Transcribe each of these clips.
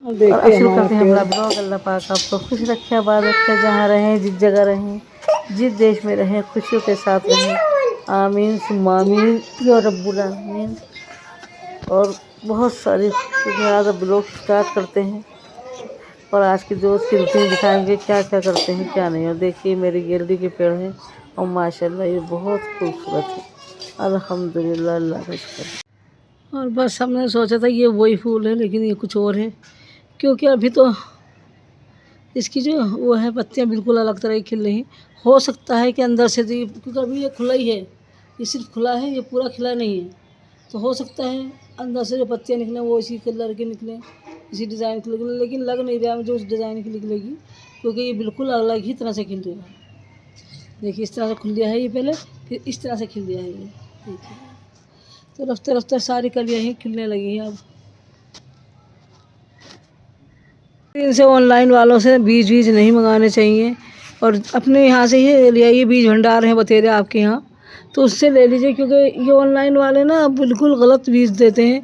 और और अब देखिए शुरू हमारा करते हैं पेड़। हमारा ब्लॉग। अल्लाह पाक आपको खुश रखे, आबाद रखे, जहाँ रहें, जिस जगह रहें, जिस देश में रहें, खुशियों के साथ रहें। आमीन सुम्मा आमीन या रब्बुल आमीन। और बहुत सारी आज ब्लॉग स्टार्ट करते हैं और आज की दोस्त की रूटीन दिखाएंगे, क्या क्या करते हैं क्या नहीं। और देखिए मेरी गैलरी के पेड़ हैं और माशाल्लाह ये बहुत खूबसूरत है। अल्हम्दुलिल्लाह, अल्लाह का शुक्र। और बस हमने सोचा था ये वही फूल है, लेकिन ये कुछ और है, क्योंकि अभी तो इसकी जो वो है पत्तियां बिल्कुल अलग तरह की खिल रही हैं। हो सकता है कि अंदर से क्योंकि अभी ये खुला ही है, ये सिर्फ खुला है, ये पूरा खिला नहीं है। तो हो सकता है अंदर से जो पत्तियां निकलें वो इसी कलर के निकलें, इसी डिज़ाइन की निकलें, लेकिन लग नहीं रहा है जो उस डिज़ाइन की निकलेगी, क्योंकि ये बिल्कुल अलग ही तरह से खिल रही है। देखिए इस तरह से खुल गया है ये पहले, फिर इस तरह से खिल गया है ये। देखिए तो रफ्ते रफ्ते सारी कलियाँ ही खिलने लगी हैं अब। इनसे ऑनलाइन वालों से बीज नहीं मंगाने चाहिए, और अपने यहाँ से ही ले आइए। बीज भंडार हैं बतेरे आपके यहाँ, तो उससे ले लीजिए, क्योंकि ये ऑनलाइन वाले ना बिल्कुल गलत बीज देते हैं।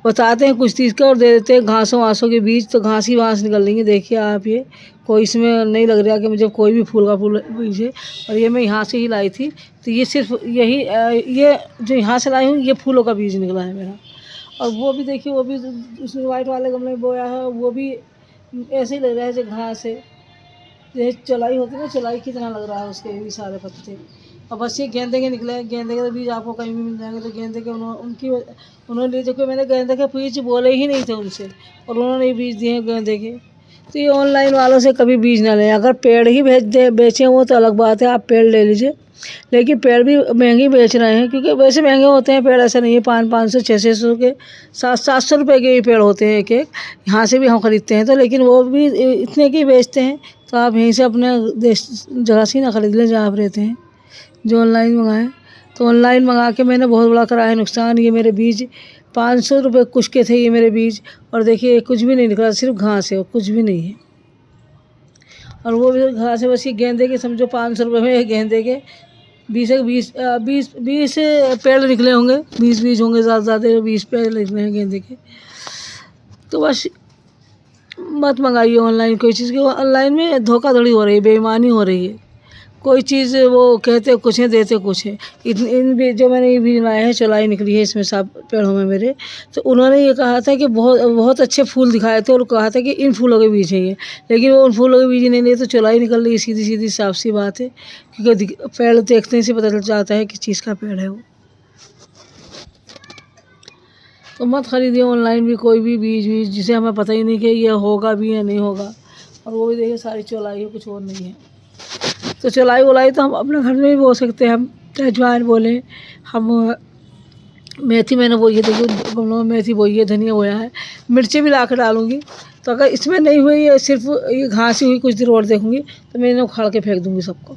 बताते हैं कुछ चीज़ का और दे देते हैं घासों वासों के बीज, तो घास ही घास निकल लेंगे। देखिए आप, ये कोई इसमें नहीं लग रहा कि मुझे कोई भी फूल का फूल बीज है। और ये मैं यहाँ से ही लाई थी, तो ये सिर्फ यही ये जो यहाँ से लाई हूँ ये फूलों का बीज निकला है मेरा। और वो भी देखिए, वो भी उसमें वाइट वाले गमले में बोया है, वो भी ऐसे ही लग रहा है जैसे घास है, जैसे चलाई होती है ना, चलाई की तरह लग रहा है उसके भी सारे पत्ते। और बस ये गेंदे के निकले हैं। गेंदे के तो बीज आपको कहीं भी मिल जाएंगे। तो गेंदे के उन्होंने देखो, मैंने गेंदे के बीज बोले ही नहीं थे उनसे, और उन्होंने ही बीज दिए हैं गेंदे के। तो ये ऑनलाइन वालों से कभी बीज ना लें। अगर पेड़ ही बेचें वो तो अलग बात है, आप पेड़ ले लीजिए, लेकिन पेड़ भी महंगे बेच रहे हैं, क्योंकि वैसे महंगे होते हैं पेड़, ऐसा नहीं है। 500 600 के 700 रुपये के ही पेड़ होते हैं एक एक। यहाँ से भी हम ख़रीदते हैं तो, लेकिन वो भी इतने के ही बेचते हैं। तो आप यहीं से अपने देश जगह से ही ना ख़रीद लें जहाँ आप रहते हैं। जो ऑनलाइन मंगाएं, तो ऑनलाइन मंगा के मैंने बहुत बड़ा करा है नुकसान। ये मेरे बीज 500 रुपये कुछ के थे ये मेरे बीज, और देखिए कुछ भी नहीं निकला, सिर्फ घास है और कुछ भी नहीं है। और वो भी घास है, बस ये गेंदे के समझो 500 रुपये में गेंदे के 20 पेड़ निकले होंगे। 20 होंगे, ज़्यादा ज़्यादा 20 पेड़ निकले हैं गेंदे के। तो बस मत मंगाइए ऑनलाइन कोई चीज़, की ऑनलाइन में धोखाधड़ी हो रही है, बेईमानी हो रही है। कोई चीज़ वो कहते कुछ है देते कुछ है। इन भी जो मैंने ये बीज बनाया है, चौलाई निकली है इसमें सब पेड़ों में मेरे, तो उन्होंने ये कहा था कि बहुत बहुत अच्छे फूल दिखाए थे, और कहा था कि इन फूलों के बीज हैं ये, लेकिन वो उन फूलों के बीज नहीं लिए, तो चौलाई निकल रही है सीधी सीधी, साफ सी बात है। क्योंकि पेड़ देखने से पता चल जाता है किस चीज़ का पेड़ है वो। तो मत ख़रीदिए ऑनलाइन भी कोई भी बीज जिसे हमें पता ही नहीं कि ये होगा भी या नहीं होगा। और वो भी देखिए सारी चौलाई है, कुछ और नहीं है। तो चौलाई वलाई तो हम अपने घर में भी बो सकते हैं। हम अजवाइन बोले, हम मेथी, मैंने बोई है, देखिए गमलों में मेथी बोई है, धनिया बोया है, मिर्ची भी ला कर डालूँगी। तो अगर इसमें नहीं हुई, ये सिर्फ ये घास ही हुई, कुछ देर और देखूँगी तो मैं इन्हें उखाड़ के फेंक दूँगी सबको।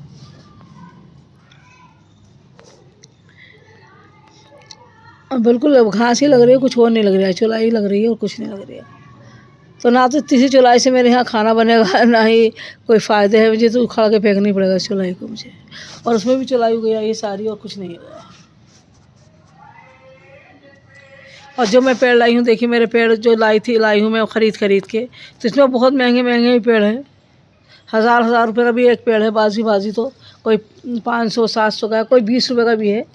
और बिल्कुल अब घास ही लग रही है, कुछ और नहीं लग रहा है, चौलाई लग रही है और कुछ नहीं लग रही है। तो ना तो किसी चौलाई से मेरे यहाँ खाना बनेगा, ना ही कोई फ़ायदे है मुझे, तो उखाड़ के फेंकना ही पड़ेगा इस चौलाई को मुझे। और उसमें भी चौलाई हो गया ये सारी, और कुछ नहीं हुआ। और जो मैं पेड़ लाई हूँ, देखिए मेरे पेड़ जो लाई हूँ मैं ख़रीद के, तो इसमें बहुत महंगे महंगे पेड़ हैं। हज़ार रुपये का भी एक पेड़ है, बाजी तो कोई 500 700 का है, कोई 20 रुपये का भी है।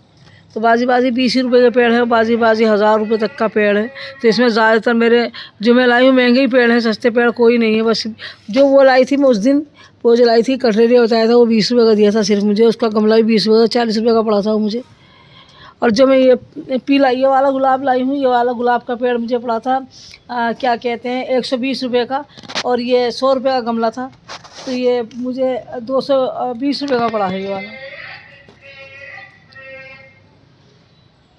तो बाजी 20 रुपये का पेड़ है, बाजी 1000 रुपये तक का पेड़ है। तो इसमें ज़्यादातर मेरे जो मैं लाई हूँ महंगे ही पेड़ हैं, सस्ते पेड़ कोई नहीं है। बस जो वो लाई थी मैं उस दिन, वो जो लाई थी कटरेरिया बताया था, वो 20 रुपये का दिया था सिर्फ मुझे। उसका गमला भी 20 रुपये का, 40 रुपये का पड़ा था वो मुझे। और जो मैं ये पीला ये वाला गुलाब लाई हूँ, ये वाला गुलाब का पेड़ मुझे पड़ा था क्या कहते हैं 120 रुपये का, और ये 100 रुपये का गमला था। तो ये मुझे 220 रुपये का पड़ा है ये वाला।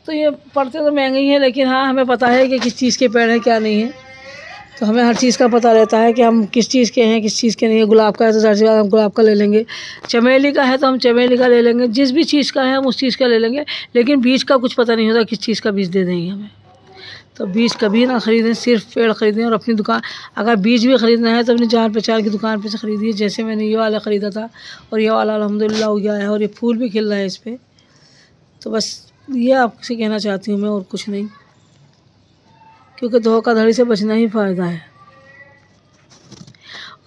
तो ये पड़ते तो महंगे ही हैं, लेकिन हाँ हमें पता है कि किस चीज़ के पेड़ हैं क्या नहीं है। तो हमें हर चीज़ का पता रहता है कि हम किस चीज़ के हैं किस चीज़ के नहीं है। गुलाब का है तो ज़ाहिर सी बात हम गुलाब का ले लेंगे, चमेली का है तो हम चमेली का ले लेंगे, जिस भी चीज़ का है हम उस चीज़ का ले लेंगे। लेकिन बीज का कुछ पता नहीं होता किस चीज़ का बीज दे देंगे हमें। तो बीज कभी ना ख़रीदें, सिर्फ पेड़ ख़रीदें। और अपनी दुकान, अगर बीज भी ख़रीदना है तो अपनी जान पहचान की दुकान पे से ख़रीदिए। जैसे मैंने ये वाला ख़रीदा था, और ये वाला अल्हम्दुलिल्लाह हो गया है, और ये फूल भी खिल रहा है इस पर। तो बस ये आपसे कहना चाहती हूँ मैं, और कुछ नहीं, क्योंकि धोखाधड़ी से बचना ही फ़ायदा है।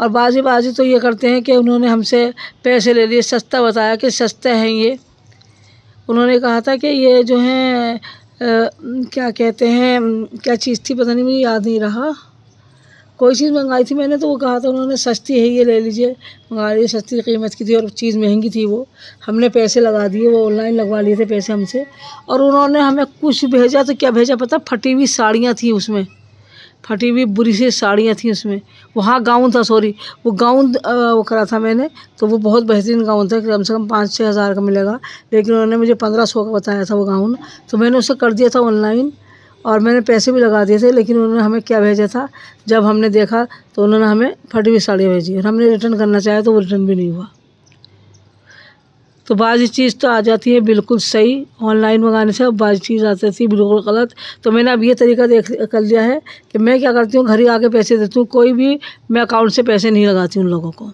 और बाजी बाजी तो ये करते हैं कि उन्होंने हमसे पैसे ले लिए, सस्ता बताया कि सस्ते हैं ये। उन्होंने कहा था कि ये जो है क्या कहते हैं, क्या चीज़ थी पता नहीं, मुझे याद नहीं रहा, कोई चीज़ मंगाई थी मैंने, तो वो कहा था उन्होंने सस्ती है ये ले लीजिए, मंगा लीजिए, सस्ती कीमत की थी और चीज़ महंगी थी वो। हमने पैसे लगा दिए, वो ऑनलाइन लगवा लिए थे पैसे हमसे, और उन्होंने हमें कुछ भेजा तो क्या भेजा पता, फटी हुई साड़ियाँ थी उसमें, फटी हुई बुरी सी साड़ियाँ थी उसमें। वहाँ गाउन था, सॉरी वो गाउन वो करा था मैंने, तो वो बहुत बेहतरीन गाउन था, कम से कम 5-6 हज़ार का मिलेगा, लेकिन उन्होंने मुझे 1500 का बताया था वो गाउन। तो मैंने उसे कर दिया था ऑनलाइन और मैंने पैसे भी लगा दिए थे, लेकिन उन्होंने हमें क्या भेजा था, जब हमने देखा तो उन्होंने हमें फटी हुई साड़ियाँ भेजी और हमने रिटर्न करना चाहा तो वो रिटर्न भी नहीं हुआ। तो बाज़ चीज़ तो आ जाती है बिल्कुल सही ऑनलाइन मंगाने से, अब बाज़ चीज़ आ जाती है बिल्कुल गलत। तो मैंने अब ये तरीका कर लिया है कि मैं क्या करती हूँ, घर ही आके पैसे देती हूँ, कोई भी मैं अकाउंट से पैसे नहीं लगाती उन लोगों को।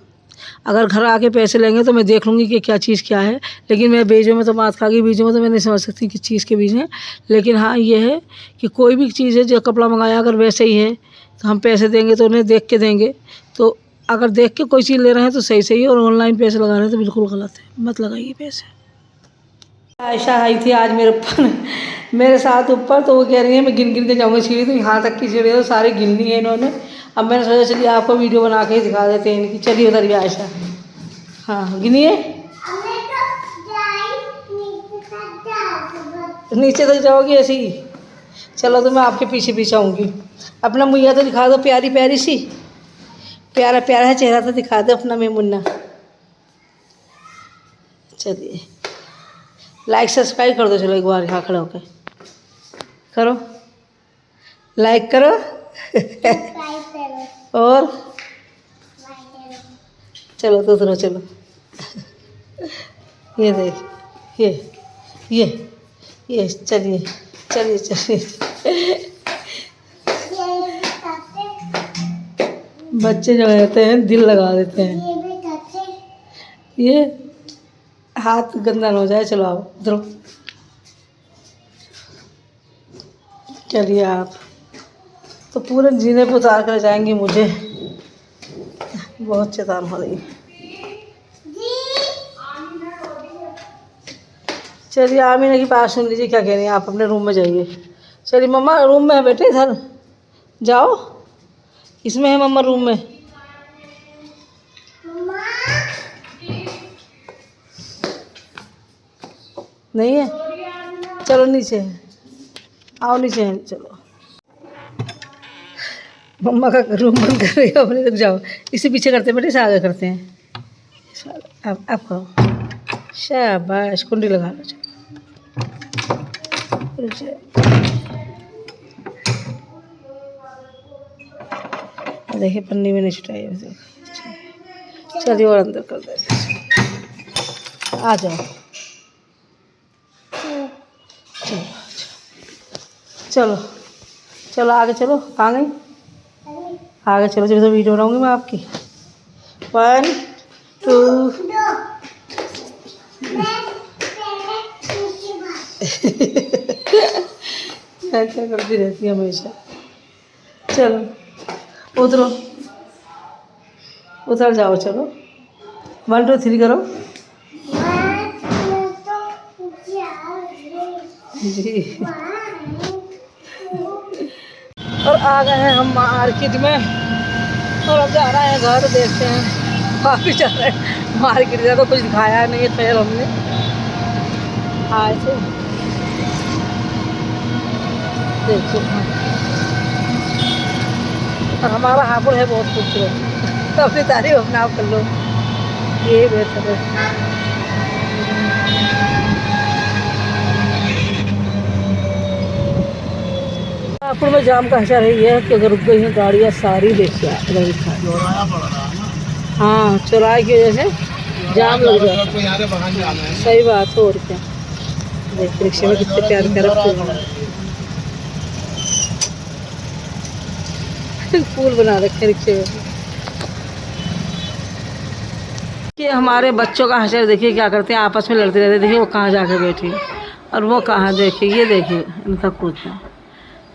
अगर घर आके पैसे लेंगे तो मैं देख लूँगी कि क्या चीज़ क्या है, लेकिन मैं बीजों में तो बात खा गई, बीजों में तो मैं नहीं समझ सकती कि चीज़ के बीज हैं। लेकिन हाँ ये है कि कोई भी चीज़ है, जो कपड़ा मंगाया अगर वैसे ही है तो हम पैसे देंगे तो उन्हें देख के देंगे। तो अगर देख के कोई चीज़ ले रहे हैं तो सही सही है, और ऑनलाइन पैसे लगा रहे हैं तो बिल्कुल गलत है, मत लगाइए पैसे। आयशा आई थी आज मेरे ऊपर मेरे साथ ऊपर, तो वो कह रही है मैं गिन गिन के जाऊँगी सीढ़ी, तो यहाँ तक की सीढ़ी है तो सारी गिननी है इन्होंने। अब मैंने सोचा चलिए आपको वीडियो बना के ही दिखा देते हैं इनकी। चलिए उधर आयशा, हाँ गिनिए, नीचे तक जाओगी ऐसे ही। चलो तो मैं आपके पीछे पीछे आऊँगी। अपना मुहैया तो दिखा दो, प्यारी प्यारी सी, प्यारा प्यारा है चेहरा तो दिखा दो अपना मेमुन्ना। चलिए लाइक सब्सक्राइब कर दो, चलो एक बार यहाँ खड़े होकर करो, लाइक करो और चलो तो उतरो, चलो ये देख ये चलिए चलिए चलिए। बच्चे जो रहते हैं दिल लगा देते हैं, ये हाथ गंदा न हो जाए। चलो आओ उधरो, चलिए आप तो पूरे जीने पे उतार कर जाएंगी मुझे, बहुत चेतान हो रही। चलिए आमीना की बात सुन लीजिए क्या कह रही हैं, आप अपने रूम में जाइए। चलिए मम्मा रूम में है बेटे, इधर जाओ, इसमें है मम्मा रूम में। नहीं है, चलो नीचे है, आओ नीचे है, चलो मम्मा का रूम बंद कर रही हो अपने, तक जाओ। इसे पीछे करते हैं बेटे, इसे आगे करते हैं। आप करो, शाबाश, कुंडी लगा लो। देखिए पन्नी में नहीं छुटाई, चलिए और अंदर कर देते, आ जाओ। चलो चलो आगे चलो, कहाँ गई, आगे चलो, जब तो वीडियो बनाऊंगी मैं आपकी। 1 2 क्या करती रहती है हमेशा। चलो उतरो, उतर जाओ, चलो 1 2 3 करो जी। और आ गए हैं हम मार्केट में, और अब जा रहे हैं घर, देखते हैं वापिस जा रहे हैं मार्केट। ज़्यादा कुछ दिखाया नहीं है, खैर हमने आए थे, देखो। और हमारा हापुड़ है बहुत खूबसूरत, अपनी तारीफ अपने आप कर लो, ये बेहतर है। हापुड़ में जाम का असर है ये कि अगर रुक गई हैं गाड़ियाँ सारी, देखिए हाँ चौराहे की वजह से जाम लग जाता है। सही बात है, और क्या। देखिए रिक्शे में कितने प्यार प्यारे फूल बना रखे रिक्शे में। कि हमारे बच्चों का हशर देखिए क्या करते हैं, आपस में लड़ते रहते। देखिए वो कहाँ जाकर बैठी और वो कहाँ, देखिए ये देखिए इनका कूदना।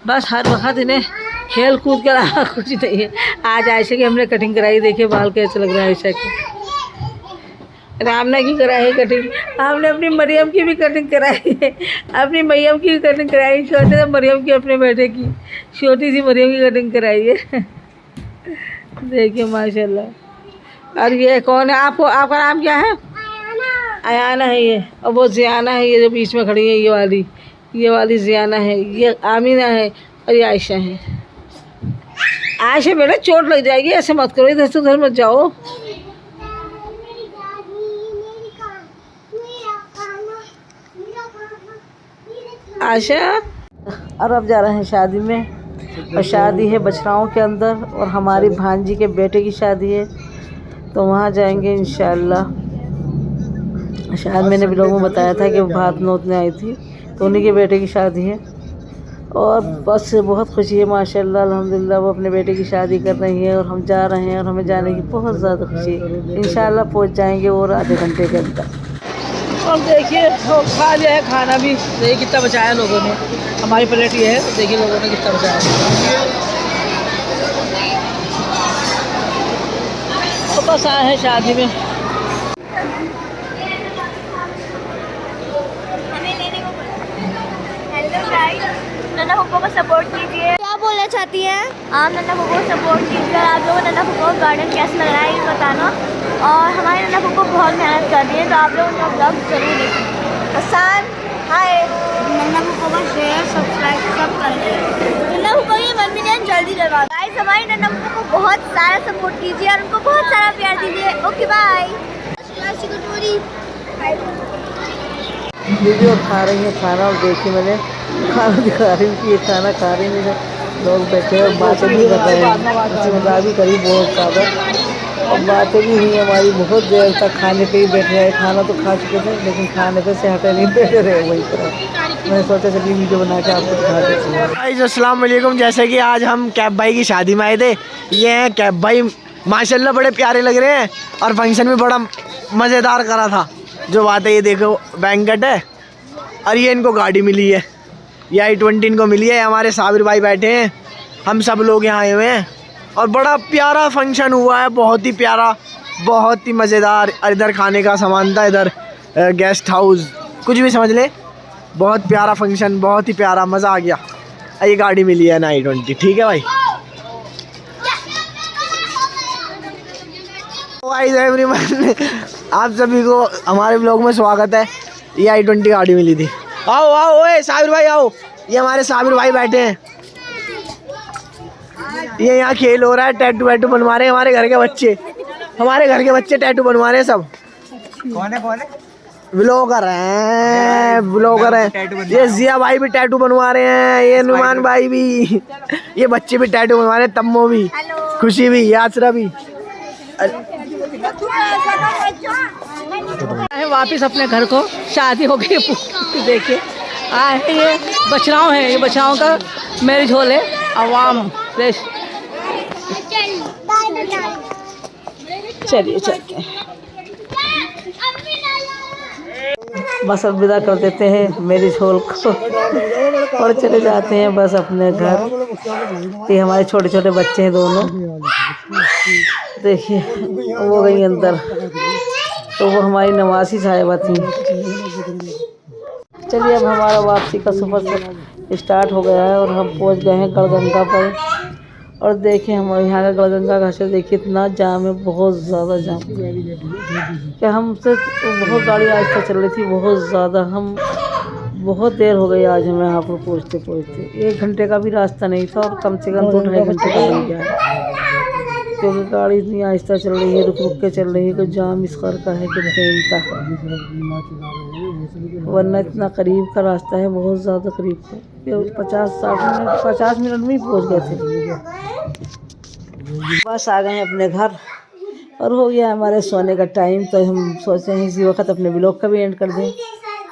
बस हर वक्त इन्हें खेल कूद के अलावा कुछ नहीं है। आज आयशा की हमने कटिंग कराई, देखिए बाल कैसे लग रहा है आयशा के। रामना की कराई है कटिंग, हमने अपनी मरियम की भी कटिंग कराई है, अपनी मरियम की भी कटिंग कराई, छोटे से मरियम की, अपने बेटे की छोटी सी मरियम की कटिंग कराई है। देखिए माशाल्लाह। और ये कौन है आपको, आपका नाम क्या है? अयाना है ये, और वो जियाना है, ये जो बीच में खड़ी है ये वाली जियाना है, ये आमीना है, और ये आयशा है। आयशा बेटा चोट लग जाएगी, ऐसे मत करो, इधर से उधर मत जाओ। आयशा और अब जा रहे हैं शादी में, और शादी है बछराओं के अंदर, और हमारी भांजी के बेटे की शादी है, तो वहाँ जाएंगे इंशाल्लाह। शायद मैंने ब्लॉग में बताया था कि वो भात नोतने आई थी, तो उन्हीं के बेटे की शादी है। और बस बहुत खुशी है माशाल्लाह अल्हम्दुलिल्लाह, वो अपने बेटे की शादी कर रही है और हम जा रहे हैं, और हमें जाने की बहुत ज़्यादा खुशी है। इंशाल्लाह पहुंच जाएंगे और आधे घंटे के अंदर। और देखिए वो खा लिया है खाना भी, देखिए कितना बचाया लोगों ने, हमारी प्लेट ये है, देखिए लोगों ने कितना बचाया। तो बस आए हैं शादी में। नन्ना फुप्पो को सपोर्ट कीजिए। क्या बोलना चाहती है आप? नन्ना फुप्पो को सपोर्ट कीजिए। आप लोगों को नन्ना फुप्पो का गार्डन कैसा लग रहा है ये बताना। और हमारे नन्ना फुप्पो बहुत मेहनत कर रही है, तो आप लोग उनका ब्लॉग जरूर देखें। आसान हाय, नन्ना फुप्पो का शेयर सब्सक्राइब सब कर दें। नन्ना फुप्पो की मम्मी ने जल्दी करवा। गाइस हमारी नन्ना फुप्पो को बहुत सारा सपोर्ट कीजिए और उनको बहुत सारा प्यार दीजिए। Okay bye. वीडियो खा रही है खाना, और देखिए मैंने खाना दिखा रही हूँ कि ये खाना खा रही है, लोग बैठे और बातें भी कर रहे हैं, जिम्मेदार भी करी बहुत ज़्यादा, और बातें भी हुई हमारी बहुत देर तक। खाने पे ही बैठ रहे, खाना तो खा चुके थे लेकिन खाने पे से हटे नहीं, बैठे रहे वही तरह। मैंने सोचा चलिए वीडियो बना के आपको दिखा देती हूँ। अस्सलाम वालेकुम। जैसे कि आज हम कैब भाई की शादी में आए थे, ये हैं कैब भाई, माशाल्लाह बड़े प्यारे लग रहे हैं, और फंक्शन भी बड़ा मज़ेदार करा था। जो बात है ये देखो बैंकेट है, और ये इनको गाड़ी मिली है, ये i20 इनको मिली है। हमारे साबिर भाई बैठे हैं, हम सब लोग यहाँ आए हुए हैं, और बड़ा प्यारा फंक्शन हुआ है, बहुत ही प्यारा, बहुत ही मज़ेदार। इधर खाने का सामान था, इधर गेस्ट हाउस, कुछ भी समझ ले, बहुत प्यारा फंक्शन, बहुत ही प्यारा, मज़ा आ गया। ये गाड़ी मिली है ना i20, ठीक है भाई। एवरीवन, आप सभी को हमारे ब्लॉग में स्वागत है। ये i20 गाड़ी मिली थी। आओ आओ, ओए साबिर भाई आओ, ये हमारे साबिर भाई बैठे हैं, ये यहाँ खेल हो रहा है, टैटू वैटू बनवा रहे हैं हमारे घर के बच्चे, हमारे घर के बच्चे टैटू बनवा रहे हैं सब। कौन है? ब्लॉगर हैं, ब्लॉगर हैं। ये जिया भाई भी टैटू बनवा रहे हैं, ये नुमान भाई भी, ये बच्चे भी टैटू बनवा रहे हैं, तम्मो भी, खुशी भी, यासरा भी। वापिस अपने घर को, शादी हो गई। देखिए आए हैं, ये बछराव है, ये बछराव का मैरिज हॉल है, अवाम प्लेस। चलिए चलते हैं, बस अब विदा कर देते हैं मैरिज हॉल को और चले जाते हैं बस अपने घर। ये हमारे छोटे छोटे बच्चे हैं दोनों, देखिए वो गई अंदर, तो वो हमारी नवासी साहिबा थी। चलिए अब हमारा वापसी का सफ़र स्टार्ट हो गया है और हम पहुंच गए हैं गढ़गंगा पर। और देखिए हमारे यहाँ का गढ़गंगा घाट, देखिए इतना जाम है, बहुत ज़्यादा जाम। क्या हमसे बहुत गाड़ी आज तक चल रही थी, बहुत ज़्यादा, हम बहुत देर हो गई आज हमें यहाँ पर पहुँचते पहुँचते। 1 घंटे का भी रास्ता नहीं था और कम से कम 2-2.5 घंटे का बन गया, क्योंकि गाड़ी इतनी आहिस्ता चल रही है, रुक रुक के चल रही है, कोई जाम इस कर का है कि बेनता, वरना इतना करीब का रास्ता है, बहुत ज़्यादा करीब है। 50 मिनट में ही पहुँच गए थे। बस आ गए हैं अपने घर और हो गया हमारे सोने का टाइम, तो हम सोचते हैं इसी वक्त अपने ब्लॉग का भी एंड कर दें।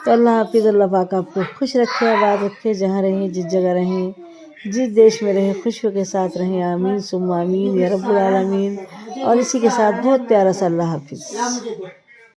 तो अल्लाह हाफिज़, अल्लाह पाक आपको खुश रखे, आबाद रखे, जहाँ रहें, जिस जगह रहें, जिस देश में रहें, खुशियों के साथ रहें। आमीन सुम्मा आमीन या रब्बुल आलमीन। और इसी के साथ बहुत प्यारा सा अल्लाह हाफिज़।